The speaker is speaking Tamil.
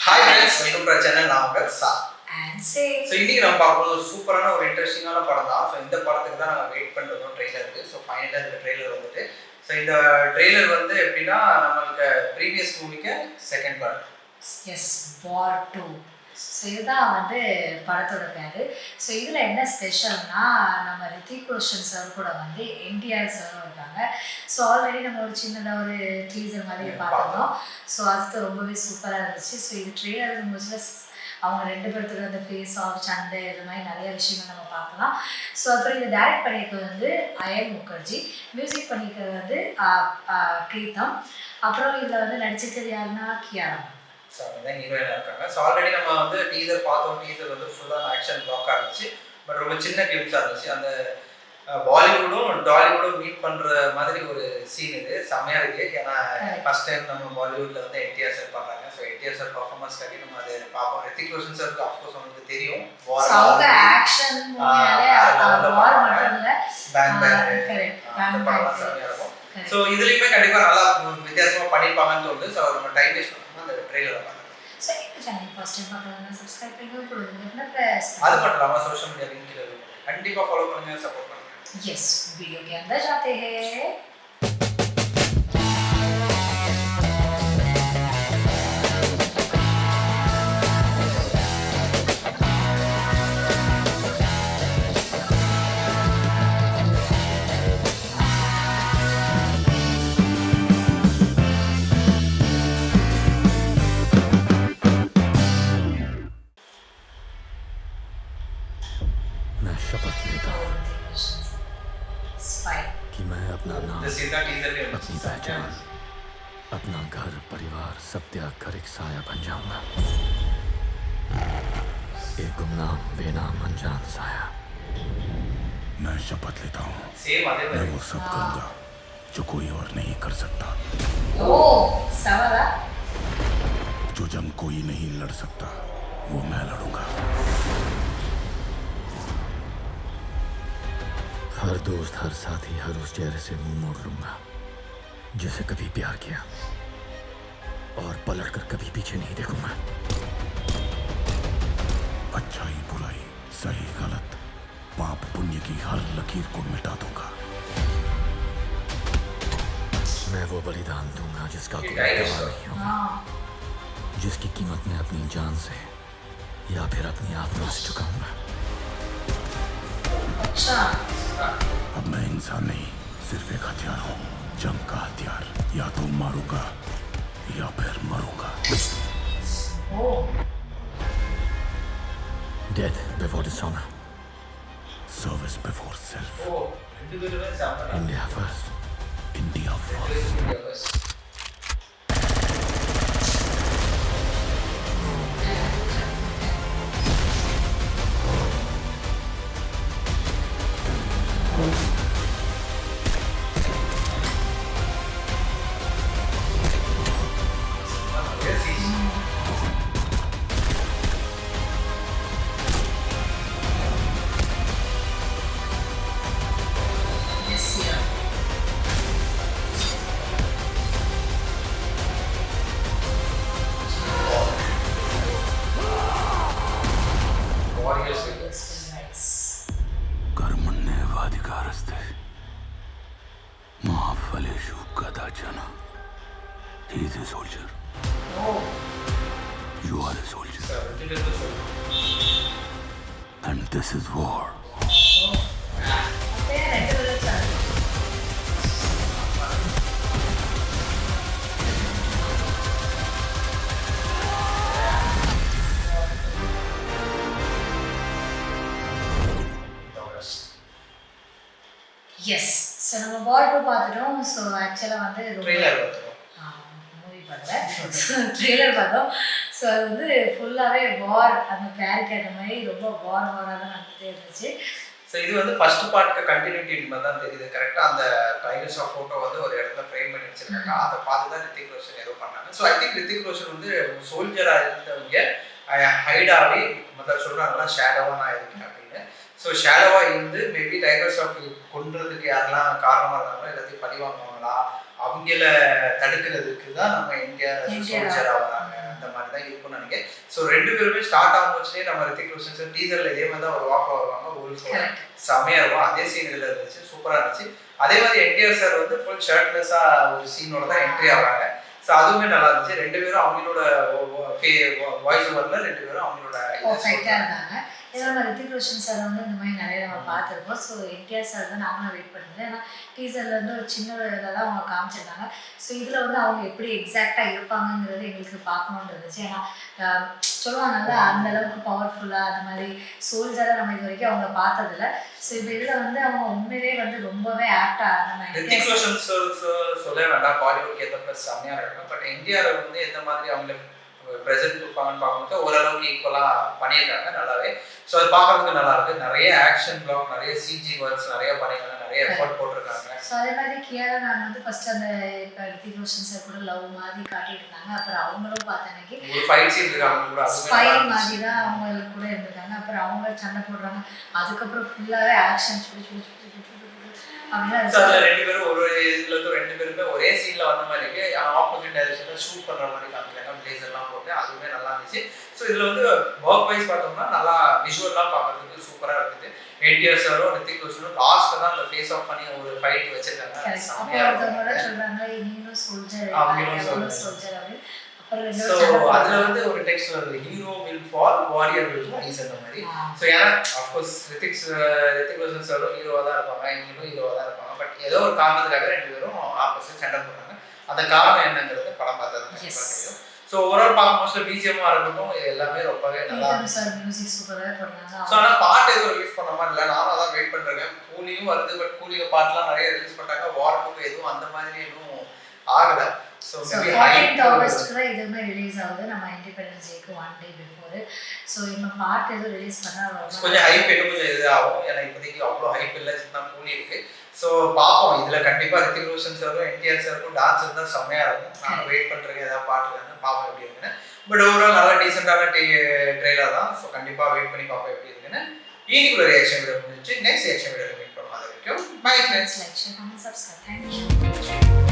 Hi friends, welcome to channel. நான் உங்கள் சா அண்ட் சே. ஸோ இன்னைக்கு நம்ம பார்க்குறது ஒரு சூப்பரான ஒரு இன்ட்ரெஸ்டிங்கான படம் தான். ஸோ இந்த படத்துக்கு தான் நாங்கள் வெயிட் பண்ணுறோம் ட்ரெய்லருக்கு. ஸோ ஃபைனலாக இந்த ட்ரெய்லர் வந்துட்டு இந்த ட்ரெய்லர் வந்து எப்படின்னா நம்மளுக்கு ப்ரீவியஸ் மூவிக்கு செகண்ட் பார்ட். எஸ், வார் 2. ஸோ இதுதான் வந்து படத்தோட பேர். ஸோ இதில் என்ன ஸ்பெஷல்னா நம்ம ரித்திக் ரோஷன் சார் கூட வந்து என்டிஆர் சாரும் இருக்காங்க. ஸோ ஆல்ரெடி நம்ம ஒரு சின்னதாக ஒரு டீசர் மாதிரி பார்த்துருந்தோம். ஸோ அது ரொம்பவே சூப்பராக இருந்துச்சு. ஸோ இது ட்ரெய்லர் முடிச்சுல அவங்க ரெண்டு பேர்த்தோட அந்த ஃபேஸ் ஆஃப் சண்டை இது மாதிரி நிறைய விஷயங்கள் நம்ம பார்க்கலாம். ஸோ அப்புறம் இதை டைரக்ட் பண்ணியிருக்கிறது வந்து அயன் முகர்ஜி, மியூசிக் பண்ணியிருக்கிறது வந்து பிரீத்தம். அப்புறம் இதில் வந்து நடிச்சிருக்கிறது யாருன்னா கியாரா. ஸோ அதுதான் ஹீரோயினாக இருக்காங்க. ஸோ ஆல்ரெடி நம்ம வந்து டீசர் பார்த்தோம். டீசர் வந்து ஃபுல்லாக ஆக்ஷன் பிளாக்காக இருந்துச்சு. பட் ரொம்ப சின்ன கிளிப்ஸாக இருந்துச்சு. அந்த பாலிவுட்டும் டாலிவுட்டும் மீட் பண்ணுற மாதிரி ஒரு சீன் இது செம்மையாக இருக்குது. ஏன்னா ஃபர்ஸ்ட் டைம் நம்ம பாலிவுட்டில் வந்து என்டிஆர் சார் பார்க்குறாங்க. ஸோ என்டிஆர் சார் பர்ஃபார்மன்ஸ்க்காக நம்ம அதை பார்ப்போம். ரித்திக் ரோஷன் சாருக்கு அஃப்கோர்ஸ் உங்களுக்கு தெரியும், ஆக்ஷன் வார் மட்டும் இல்லை, பேங்க் அந்த படம்லாம் செம்மையாக இருக்கும். ஸோ இதுலேயுமே கண்டிப்பாக நல்லா வித்தியாசமாக பண்ணியிருப்பாங்கன்னு தோணுது. ஸோ நம்ம டைம் வேஸ்ட் பண்ணாமல் அந்த ட்ரெய்லரை பார்க்கலாம். ஸோ இந்த சேனல் ஃபர்ஸ்ட் டைம் பார்க்கணும்னா சப்ஸ்கிரைப் பண்ணி கொடுங்க. அது மட்டும் இல்லாமல் சோஷியல் மீடியா லிங்க் இருக்கும், கண்டிப்பாக ஃபாலோ பண்ணுங்கள், சப்போர்ட் பண்ணுங்கள். यस, वीडियो के अंदर जाते हैं. मैं शपथ लेता हूँ कि मैं अपना नाम, अपनी पहचान, अपना घर परिवार सब त्याग कर एक साया बन जाऊंगा. एक गुमनाम बेनाम अनजान साया. मैं शपथ लेता हूँ मैं वो सब करूंगा जो कोई और नहीं कर सकता. जो जंग कोई नहीं लड़ सकता वो मैं लड़ूंगा. हर दोस्त, हर साथी, हर उस चेहरे से मुंह मोड़ लूंगा जिसे कभी प्यार किया, और पलटकर कभी पीछे नहीं देखूंगा. अच्छाई बुराई, सही गलत, पाप पुण्य की हर लकीर को मिटा दूंगा. मैं वो बलिदान दूंगा जिसका कोई गवाह नहीं होगा, जिसकी कीमत मैं अपनी जान से या फिर अपनी आत्मा से चुकाऊंगा. अब मैं इंसान नहीं, सिर्फ एक हथियार हूँ. जंग का हथियार. या तो मारूंगा या फिर मरूंगा. Death before dishonor. Service before self. India first. India first. कर्मण्येवाधिकारस्ते मा फलेषु कदाचन. He is a soldier. You are a soldier. And this is war. Yes, so நம்ம வார் 2 பார்த்துட்டோம். ஸோ ஆக்சுவலாக வந்து மூவி பார்க்கல, ட்ரெய்லர் பார்த்தோம். ஸோ அது வந்து ஃபுல்லாகவே வார், அந்த பேருக்கு அந்த மாதிரி ரொம்ப வாராக தான் நடந்துகிட்டே இருந்துச்சு. ஸோ இது வந்து ஃபர்ஸ்ட் பார்ட்டுக்கு கண்டினியூட்டி மாதிரி தான் தெரியுது. கரெக்டாக அந்த டைகர்ஸ் ஆஃப் ஃபோட்டோ வந்து ஒரு இடத்துல ஃப்ரேம் பண்ணி வச்சிருக்காங்க. அதை பார்த்து தான் ரித்திக் ரோஷன் ஏதோ பண்ணாங்க. So I think Hrithik Roshan வந்து சோல்ஜராக இருந்தவங்க ஹைடாகவே முதல்ல சொல்கிறாங்களா ஷேடோவாக நான் இருக்கேன் அப்படின்னு. ஸோ ஷேலோவாக இருந்து மேபி டைகர் ஷாஃப் கொன்றதுக்கு யாரெல்லாம் காரணமாக இருந்தாங்களோ எல்லாத்தையும் பழி வாங்குவாங்களா, அவங்கள தடுக்கிறதுக்கு தான் நம்ம இந்தியா சோல்ஜர் ஆகுறாங்க, அந்த மாதிரி தான் இருக்கும்னு நினைக்கிறேன். ஸோ 2 பேருமே ஸ்டார்ட் ஆகும் வச்சுட்டே நம்ம ரித்திக் ரோஷன் சார் டீசரில் இதே மாதிரி தான் ஒரு வாக்கில் வருவாங்க, ஊருக்கு செமையாக இருக்கும். அதே சீன் இதில் இருந்துச்சு, சூப்பராக இருந்துச்சு. அதே மாதிரி என்டிஆர் சார் வந்து ஃபுல் ஷர்ட்லெஸ்ஸாக ஒரு சீனோட தான் என்ட்ரி ஆகிறாங்க. ஸோ அதுவுமே நல்லா இருந்துச்சு. 2 பேரும் அவங்களோட வாய்ஸ் ஓவரில் 2 பேரும் அவங்களோட இருந்தாங்க. இதே நம்ம ரித்திக் ரோஷன் சார் வந்து இந்த மாதிரி நிறைய நம்ம பார்த்துருக்கோம். ஸோ என்டிஆர் சார் தான் நாங்களும் வெயிட் பண்ணிருந்தேன். ஏன்னா டீசரில் வந்து ஒரு சின்ன இதை தான் அவங்க காமிச்சிருந்தாங்க. ஸோ இதில் வந்து அவங்க எப்படி எக்ஸாக்டாக இருப்பாங்கங்கிறது எங்களுக்கு பார்க்கணுன்னு இருந்துச்சு. ஏன்னா சொல்லுவாங்கல்ல, அந்த அளவுக்கு பவர்ஃபுல்லாக அந்த மாதிரி சோல்ஜராக நம்ம இது வரைக்கும் அவங்க பார்த்ததில்ல. ஸோ இப்போ இதில் வந்து அவங்க உண்மையிலேயே வந்து ரொம்பவே ஆக்டாக நம்ம ரித்திக் ரோஷன் சொல்ல வேண்டாம், பாலிவுட்க்கு ஏற்ற ப்ளஸ் செம்மையாக இருக்கும். பட் இந்தியாவில் வந்து எந்த மாதிரி அவங்களுக்கு ப்ரெசென்ட் கொடுப்பாங்கன்னு பார்க்கும்போது ஓரளவுக்கு ஈக்குவலாக பண்ணியிருக்காங்க நல்லாவே. ஸோ அது பார்க்குறதுக்கு நல்லா இருக்குது. நிறைய ஆக்ஷன் பிளாக், நிறைய சிஜி ஒர்க்ஸ் நிறைய பண்ணியிருக்காங்க, நிறைய எஃபர்ட் போட்டிருக்காங்க. ஸோ அதே மாதிரி கியாரா நான் வந்து ஃபர்ஸ்ட் அந்த இப்போ ரித்திக் ரோஷன் சார் கூட லவ் மாதிரி காட்டிட்டு இருந்தாங்க. அப்புறம் அவங்களும் பார்த்த அன்னைக்கு ஒரு ஃபைட் சீன் இருக்காங்க கூட, ஸ்பை மாதிரி தான் அவங்களுக்கு கூட இருந்திருக்காங்க. அப்புறம் அவங்க சண்டை போடுறாங்க. அதுக்கப்புறம் ஃபுல்லாகவே ஆக்ஷன் சுடி அப்படின்னா 2 பேரும் ஒரு இதுல 2 பேருமே ஒரே சீன்ல வந்த மாதிரி இருக்கு. ஆப்போசிட் டைரக்ஷன்ல ஷூட் பண்ற மாதிரி காமிக்கிறாங்க, பிளேசர்லாம் போட்டு. அதுவுமே நல்லா இருந்துச்சு. ஸோ இதுல வந்து ஒர்க் வைஸ் பார்த்தோம்னா நல்லா விஷுவல்லாம் பார்க்கறதுக்கு சூப்பரா இருக்குது. என்டிஆர் சாரும் ரித்திக் ரோஷனும் லாஸ்ட்ல தான் அந்த ஃபேஸ் ஆஃப் பண்ணி ஒரு ஃபைட் வச்சிருக்காங்க. சொல்றாங்க நீங்களும் சோல்ஜர் அப்படின்னு. ஸோ அதுல வந்து ஒரு டெக்ஸ்ட் வருது, hero will fall warrior will rise அந்த மாதிரி. ஸோ ஏன்னா அஃப்கோர்ஸ் ரித்திக் ரோஷன் சாரும் ஹீரோவாக தான் இருப்பாங்க, இவங்களும் ஹீரோவாக தான் இருப்பாங்க. பட் ஏதோ ஒரு காரணத்துக்காக 2 பேரும் ஆப்போசிட் சண்டை போடுறாங்க. அந்த காரணம் என்னங்கிறது படம் பார்த்தா தான் தெரியும். ஸோ ஓவரால் பார்க்கும்போது பிஜிஎம்மாக இருக்கட்டும், இது எல்லாமே ரொம்பவே நல்லா மியூசிக் சூப்பராக போடுறாங்க. ஸோ ஆனால் பாட்டு எதுவும் ரிலீஸ் பண்ண மாதிரி இல்லை, நானும் அதான் வெயிட் பண்ணுறேன். கூலியும் வருது, பட் கூலிங்க பாட்டுலாம் நிறைய ரிலீஸ் பண்ணிட்டாங்க. வார்ப்புக்கு எதுவும் அந்த மாதிரி எதுவும் ஆகலை. ஸோ 14th ஆகஸ்ட்க்கு தான் இதுவுமே ரிலீஸ் ஆகுது, நம்ம இண்டிபெண்டன்ஸ் டேக்கு 1 day before. ஸோ இப்போ பாட்டு எதுவும் ரிலீஸ் பண்ணால் கொஞ்சம் ஹைப் இன்னும் கொஞ்சம் இது ஆகும். ஏன்னா இப்போதைக்கு அவ்வளோ ஹைப் இல்லை, சின்ன கூலி இருக்கு. ஸோ பார்ப்போம். இதில் கண்டிப்பாக ரித்திக் ரோஷன் சாரும் என்டிஆர் சாருக்கும் டான்ஸ் இருந்தால் செம்மையாக இருக்கும். நான் வெயிட் பண்ணுறேன் ஏதாவது பாட்டு இல்லைன்னு பார்ப்போம் எப்படி இருக்குன்னு. பட் ஓவரால் நல்லா டீசெண்டான ட்ரெய்லர் தான். ஸோ கண்டிப்பாக வெயிட் பண்ணி பார்ப்போம் எப்படி இருக்குன்னு. இன்னைக்குள்ள ரியாக்ஷன் வீடியோ முடிஞ்சு நெக்ஸ்ட் ரியாக்ஷன் வீடியோ மீட் பண்ணுவோம். அது வரைக்கும் bye friends. Like share comment subscribe. Thank you.